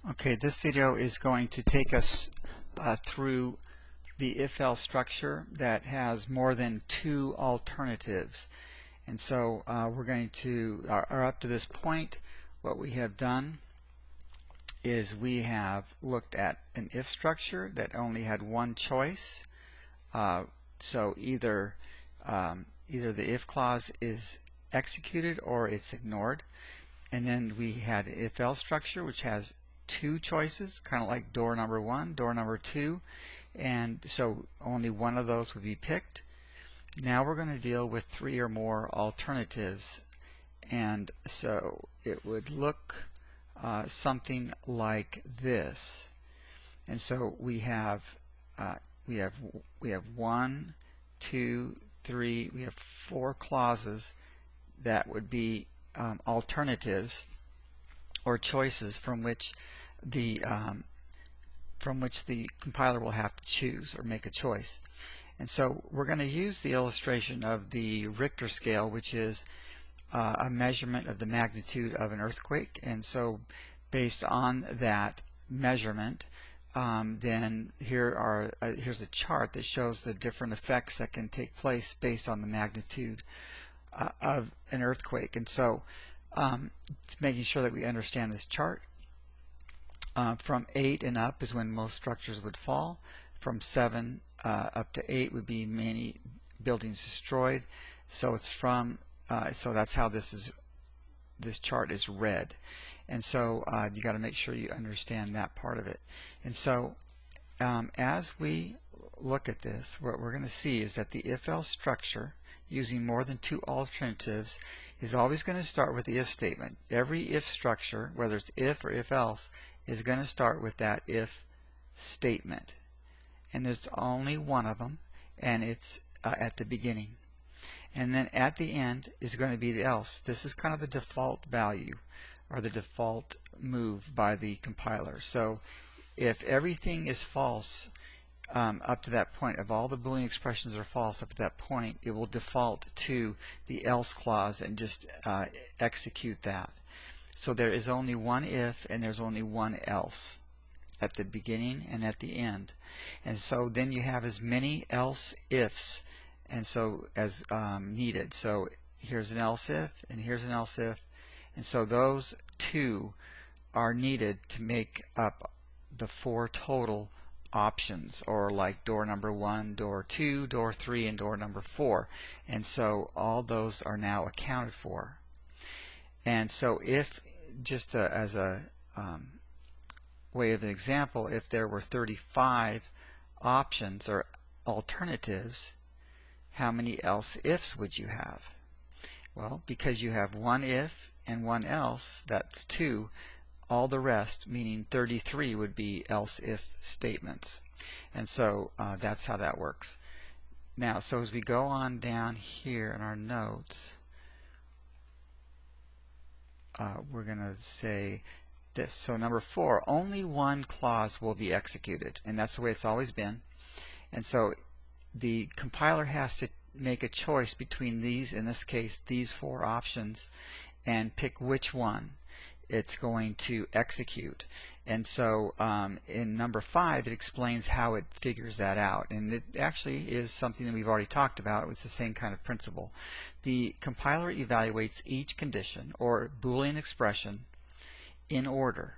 Okay, this video is going to take us through the if-else structure that has more than two alternatives. And so we're going to, or up to this point, what we have done is we have looked at an if structure that only had one choice. So either the if clause is executed or it's ignored. And then we had an if-else structure which has two choices, kind of like door number one, door number two, and so only one of those would be picked. Now we're going to deal with three or more alternatives, and so it would look something like this. And so we have one, two, three, we have four clauses that would be alternatives or choices from which the compiler will have to choose or make a choice. And so we're going to use the illustration of the Richter scale, which is a measurement of the magnitude of an earthquake. And so based on that measurement, then here's a chart that shows the different effects that can take place based on the magnitude of an earthquake. And so making sure that we understand this chart. From 8 and up is when most structures would fall. From 7 up to 8 would be many buildings destroyed. So it's from so that's how this chart is read. And so you got to make sure you understand that part of it. And so as we look at this, what we're going to see is that the if-else structure using more than two alternatives is always going to start with the if statement. Every if structure, whether it's if or if-else, is going to start with that if statement. And there's only one of them, and it's at the beginning. And then at the end is going to be the else. This is kind of the default value or the default move by the compiler. So if everything is false up to that point, if all the Boolean expressions are false up to that point, it will default to the else clause and just execute that. So there is only one if and there's only one else at the beginning and at the end. And so then you have as many else ifs and so as needed. So here's an else if and here's an else if, and so those two are needed to make up the four total options, or like door number 1, door 2, door 3, and door number 4. And so all those are now accounted for. And so if, just as a way of an example, if there were 35 options or alternatives, how many else ifs would you have? Well, because you have one if and one else, that's 2. All the rest, meaning 33, would be else if statements. And so that's how that works. Now, so as we go on down here in our notes, we're going to say this. So number 4, only one clause will be executed, and that's the way it's always been. And so the compiler has to make a choice between these, in this case, these 4 options, and pick which one it's going to execute. And so in number 5, it explains how it figures that out, and it actually is something that we've already talked about. It's the same kind of principle. The compiler evaluates each condition or Boolean expression in order.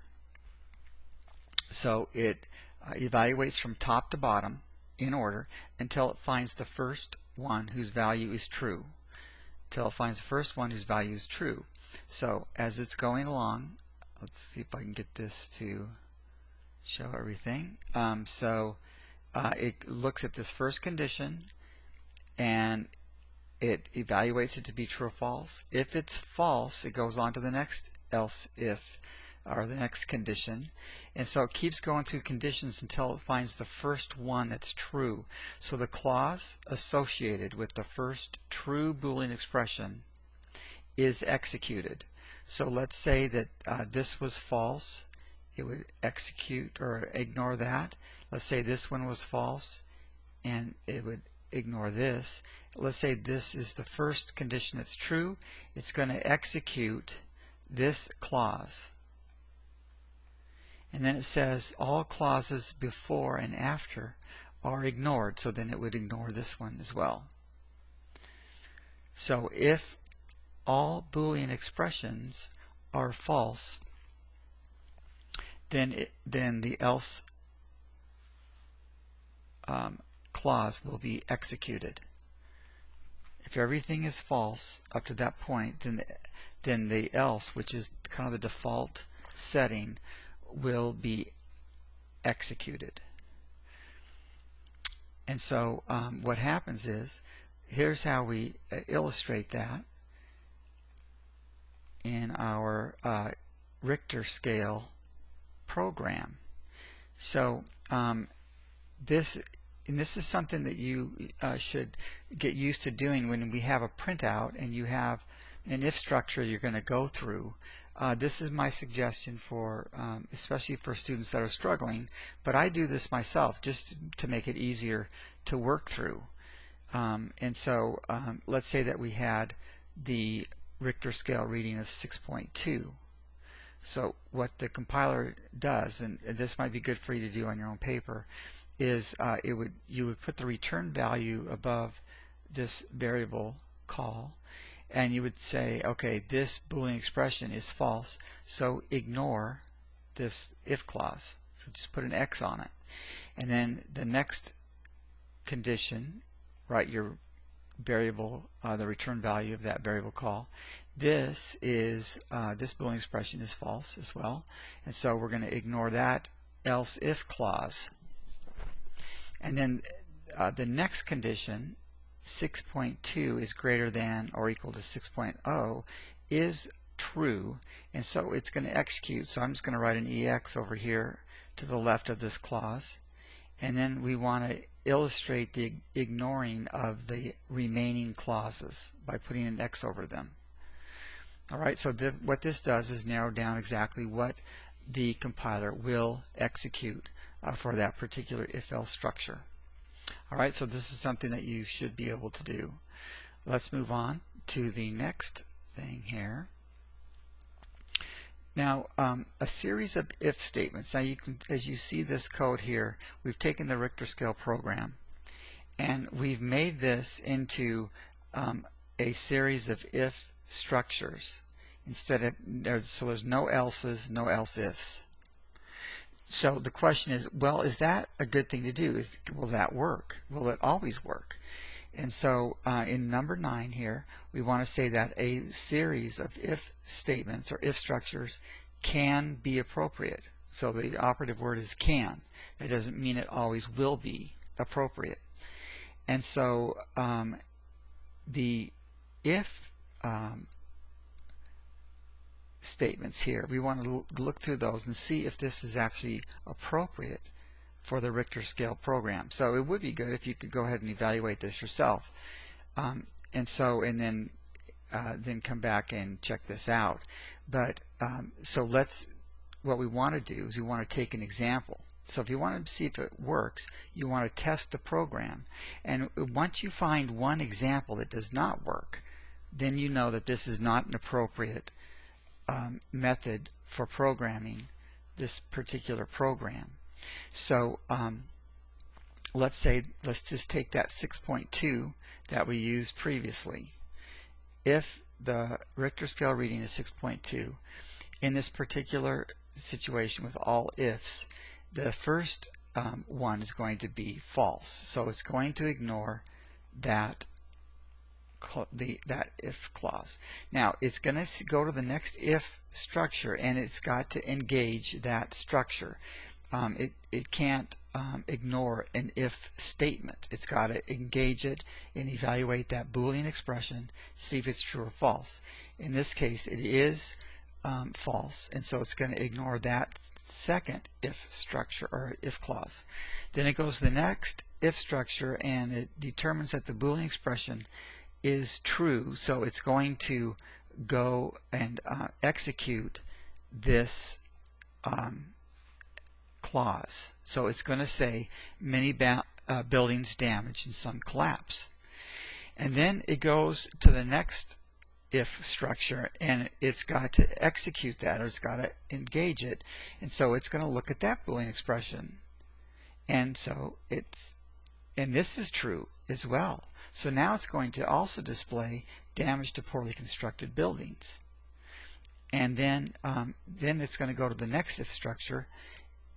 So it evaluates from top to bottom in order until it finds the first one whose value is true. Until it finds the first one whose value is true. So as it's going along, let's see if I can get this to show everything. It looks at this first condition and it evaluates it to be true or false. If it's false, it goes on to the next else if, or the next condition, and so it keeps going through conditions until it finds the first one that's true. So the clause associated with the first true Boolean expression is executed. So let's say that this was false, it would execute or ignore that. Let's say this one was false and it would ignore this. Let's say this is the first condition that's true, it's going to execute this clause. And then it says all clauses before and after are ignored, so then it would ignore this one as well. So if all Boolean expressions are false, then the else clause will be executed. If everything is false up to that point, then the else, which is kind of the default setting, will be executed. And so what happens is, here's how we illustrate that in our Richter scale program. So this is something that you should get used to doing when we have a printout and you have an if structure you're going to go through. This is my suggestion for especially for students that are struggling, but I do this myself just to make it easier to work through. And so let's say that we had the Richter scale reading of 6.2. So what the compiler does, and this might be good for you to do on your own paper, is you would put the return value above this variable call, and you would say, okay, this Boolean expression is false, so ignore this if clause. So just put an X on it. And then the next condition, write your variable, the return value of that variable call. This Boolean expression is false as well, and so we're going to ignore that else if clause. And then the next condition, 6.2 is greater than or equal to 6.0, is true, and so it's going to execute. So I'm just going to write an EX over here to the left of this clause, and then we want to illustrate the ignoring of the remaining clauses by putting an X over them. Alright, so what this does is narrow down exactly what the compiler will execute for that particular if-else structure. Alright, so this is something that you should be able to do. Let's move on to the next thing here. Now, a series of if statements. Now, you can, as you see this code here, we've taken the Richter scale program and we've made this into a series of if structures. Instead of, so there's no else's, no else ifs. So the question is, well, is that a good thing to do? Will that work? Will it always work? And so in number 9 here, we want to say that a series of if statements or if structures can be appropriate. So the operative word is can. That doesn't mean it always will be appropriate. And so the if statements here, we want to look through those and see if this is actually appropriate for the Richter scale program. So it would be good if you could go ahead and evaluate this yourself, and then come back and check this out. But so what we want to do is we want to take an example. So if you want to see if it works, you want to test the program, and once you find one example that does not work, then you know that this is not an appropriate method for programming this particular program. So let's just take that 6.2 that we used previously. If the Richter scale reading is 6.2, in this particular situation with all ifs, the first one is going to be false. So it's going to ignore that if clause. Now it's going to go to the next if structure, and it's got to engage that structure. It can't ignore an if statement. It's got to engage it and evaluate that Boolean expression, see if it's true or false. In this case, it is false, and so it's going to ignore that second if structure or if clause. Then it goes to the next if structure, and it determines that the Boolean expression is true, so it's going to go and execute this clause. So it's going to say many buildings damaged and some collapse. And then it goes to the next if structure, and it's got to execute that, or it's got to engage it, and so it's going to look at that Boolean expression, and so and this is true as well. So now it's going to also display damage to poorly constructed buildings, and then it's going to go to the next if structure,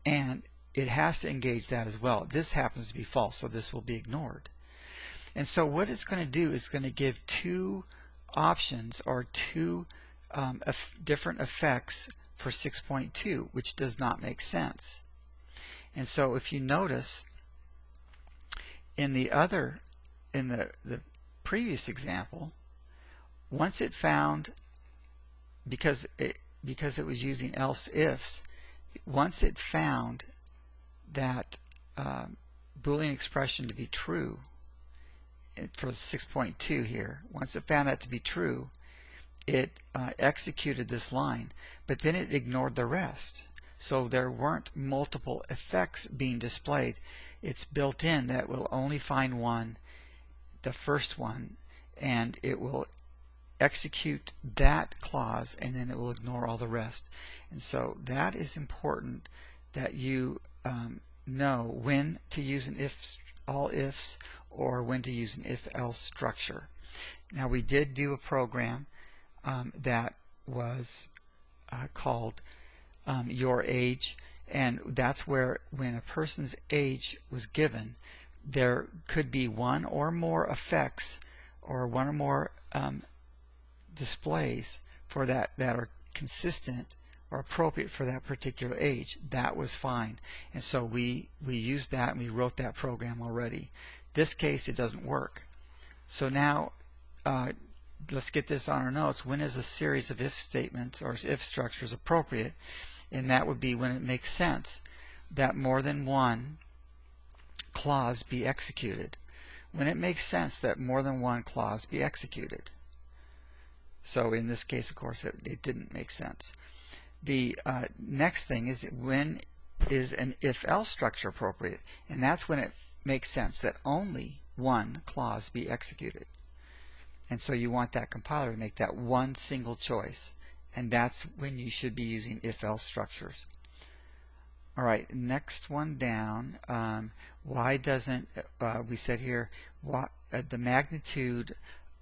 and it has to engage that as well. This happens to be false, so this will be ignored. And so what it's going to do is going to give two options, or two different effects for 6.2, which does not make sense. And so if you notice in the previous example, once it found, because it was using else ifs, once it found that Boolean expression to be true for 6.2 here, once it found that to be true, it executed this line, but then it ignored the rest. So there weren't multiple effects being displayed. It's built in that will only find one, the first one, and it will execute that clause, and then it will ignore all the rest. And so that is important, that you know when to use an all ifs, or when to use an if-else structure. Now, we did do a program that was called your age, and that's where, when a person's age was given, there could be one or more effects, or one or more displays for that are consistent or appropriate for that particular age. That was fine, and so we used that, and we wrote that program already. This case, it doesn't work. So now let's get this on our notes. When is a series of if statements or if structures appropriate? And that would be when it makes sense that more than one clause be executed. When it makes sense that more than one clause be executed. So in this case, of course, it didn't make sense. The next thing is, when is an if-else structure appropriate? And that's when it makes sense that only one clause be executed. And so you want that compiler to make that one single choice, and that's when you should be using if-else structures. Alright, next one down, why doesn't, we said here, the magnitude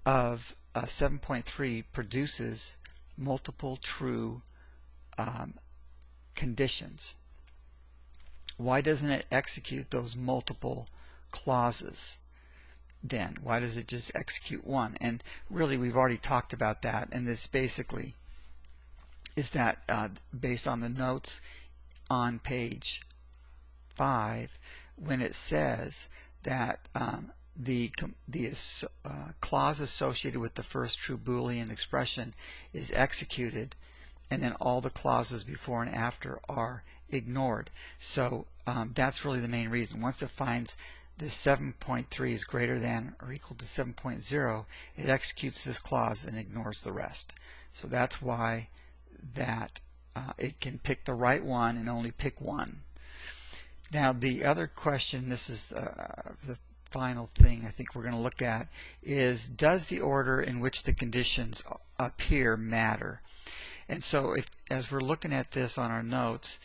of 7.3 produces multiple true conditions. Why doesn't it execute those multiple clauses then? Why does it just execute one? And really, we've already talked about that, and this basically is that based on the notes on page 5, when it says that the clause associated with the first true Boolean expression is executed, and then all the clauses before and after are ignored. So that's really the main reason. Once it finds this 7.3 is greater than or equal to 7.0, it executes this clause and ignores the rest. So that's why that it can pick the right one and only pick one. Now, the other question, this is the final thing I think we're going to look at, is, does the order in which the conditions appear matter? And so as we're looking at this on our notes,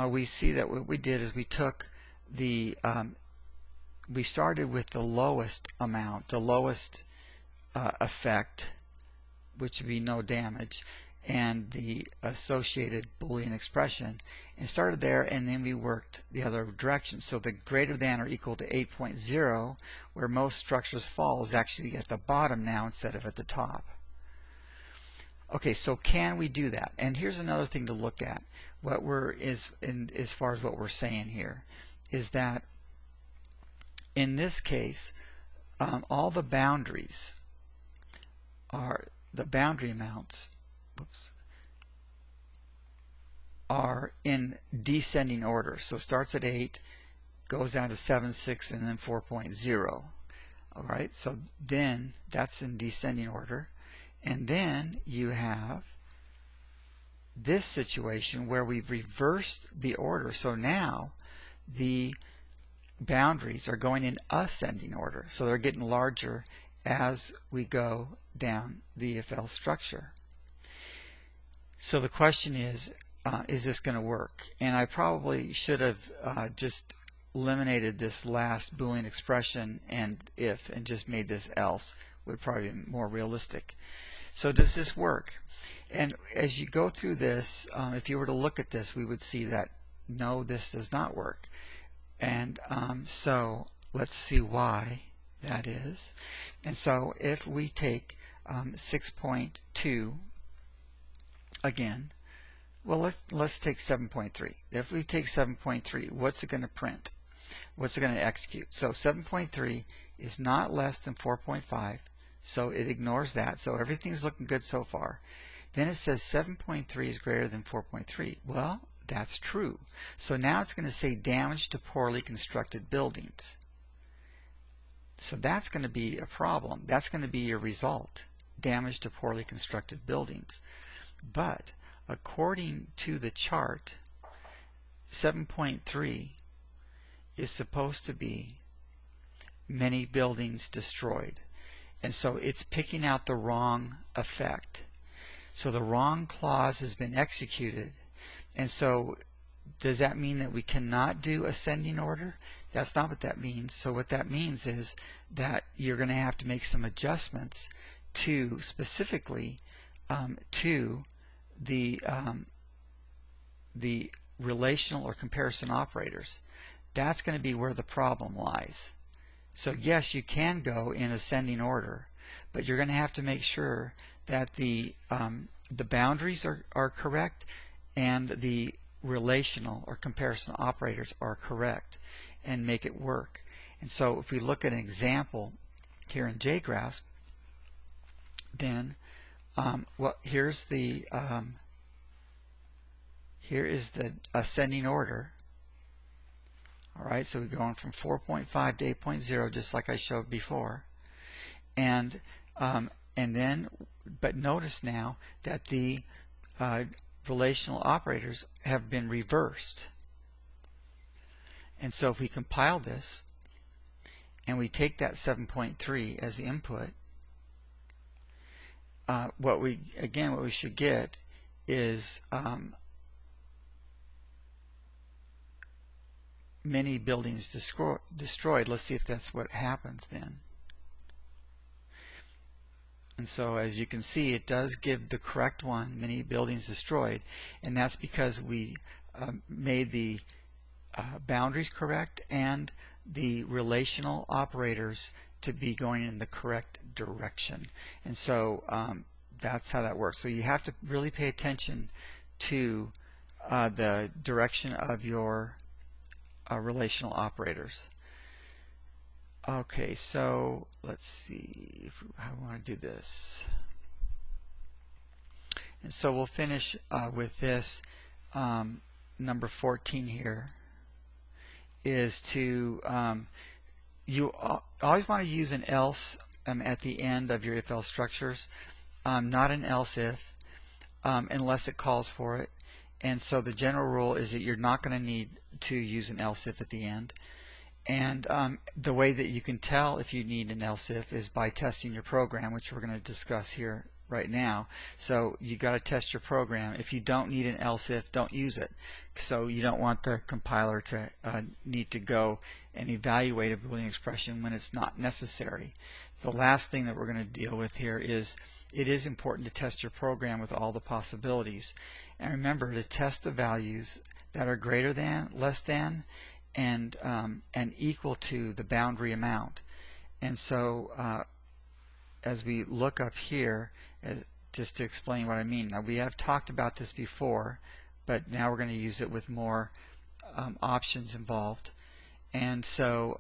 we see that what we did is we took the we started with the lowest amount, the lowest effect, which would be no damage, and the associated Boolean expression, and started there, and then we worked the other direction. So the greater than or equal to 8.0, where most structures fall, is actually at the bottom now instead of at the top. Okay, so can we do that? And here's another thing to look at. What as far as what we're saying here, is that in this case, all the boundaries are the boundary amounts. Are in descending order. So it starts at 8, goes down to 7, 6, and then 4.0. Alright, so then that's in descending order. And then you have this situation where we've reversed the order. So now the boundaries are going in ascending order. So they're getting larger as we go down the if-else structure. So the question is this going to work? And I probably should have just eliminated this last Boolean expression and if and just made this else. Would probably be more realistic. So does this work? And as you go through this, if you were to look at this, we would see that no, this does not work. And so let's see why that is. And so if we take 6.2 again, well, let's take 7.3. If we take 7.3, what's it going to print? What's it going to execute? So 7.3 is not less than 4.5, so it ignores that. So everything's looking good so far. Then it says 7.3 is greater than 4.3. Well, that's true. So now it's going to say damage to poorly constructed buildings. So that's going to be a problem. That's going to be your result. Damage to poorly constructed buildings. But according to the chart, 7.3 is supposed to be many buildings destroyed. And so it's picking out the wrong effect. So the wrong clause has been executed. And so does that mean that we cannot do ascending order? That's not what that means. So what that means is that you're going to have to make some adjustments to specifically to the relational or comparison operators. That's going to be where the problem lies. So yes, you can go in ascending order, but you're going to have to make sure that the boundaries are correct and the relational or comparison operators are correct and make it work. And so if we look at an example here in JGrasp, then here is the ascending order. Alright, so we're going from 4.5 to 8.0 just like I showed before. And then, but notice now that the relational operators have been reversed. And so if we compile this and we take that 7.3 as the input, what we should get is many buildings destroyed. Let's see if that's what happens then. And so as you can see, it does give the correct one, many buildings destroyed, and that's because we made the boundaries correct and the relational operators to be going in the correct direction. And so that's how that works. So you have to really pay attention to the direction of your relational operators. Okay, so let's see how I want to do this. And so we'll finish with this. Number 14 here is to you always want to use an else at the end of your if-else structures, not an else if, unless it calls for it. And so the general rule is that you're not going to need to use an else if at the end. And the way that you can tell if you need an else if is by testing your program, which we're going to discuss here right now. So you got to test your program. If you don't need an else if, don't use it. So you don't want the compiler to need to go and evaluate a Boolean expression when it's not necessary. The last thing that we're going to deal with here is it is important to test your program with all the possibilities. And remember to test the values that are greater than, less than, and equal to the boundary amount. And so as we look up here, just to explain what I mean. Now we have talked about this before, but now we're going to use it with more options involved. And so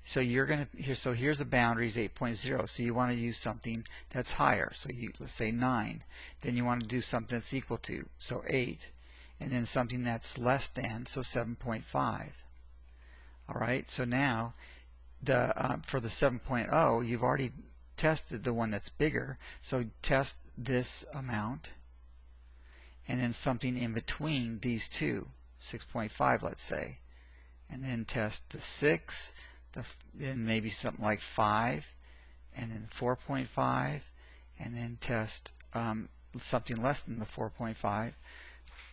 so you're going to here's a boundary is 8.0. So you want to use something that's higher. So let's say 9. Then you want to do something that's equal to, so 8, and then something that's less than, so 7.5. All right. So now for the 7.0, you've already tested the one that's bigger. So test this amount, and then something in between these two, 6.5, let's say. And then test the 6, then maybe something like 5, and then 4.5, and then test something less than the 4.5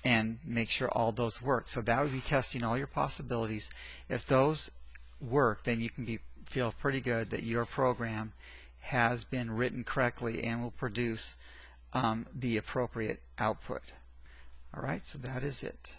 and make sure all those work. So that would be testing all your possibilities. If those work, then you can feel pretty good that your program has been written correctly and will produce the appropriate output. Alright, so that is it.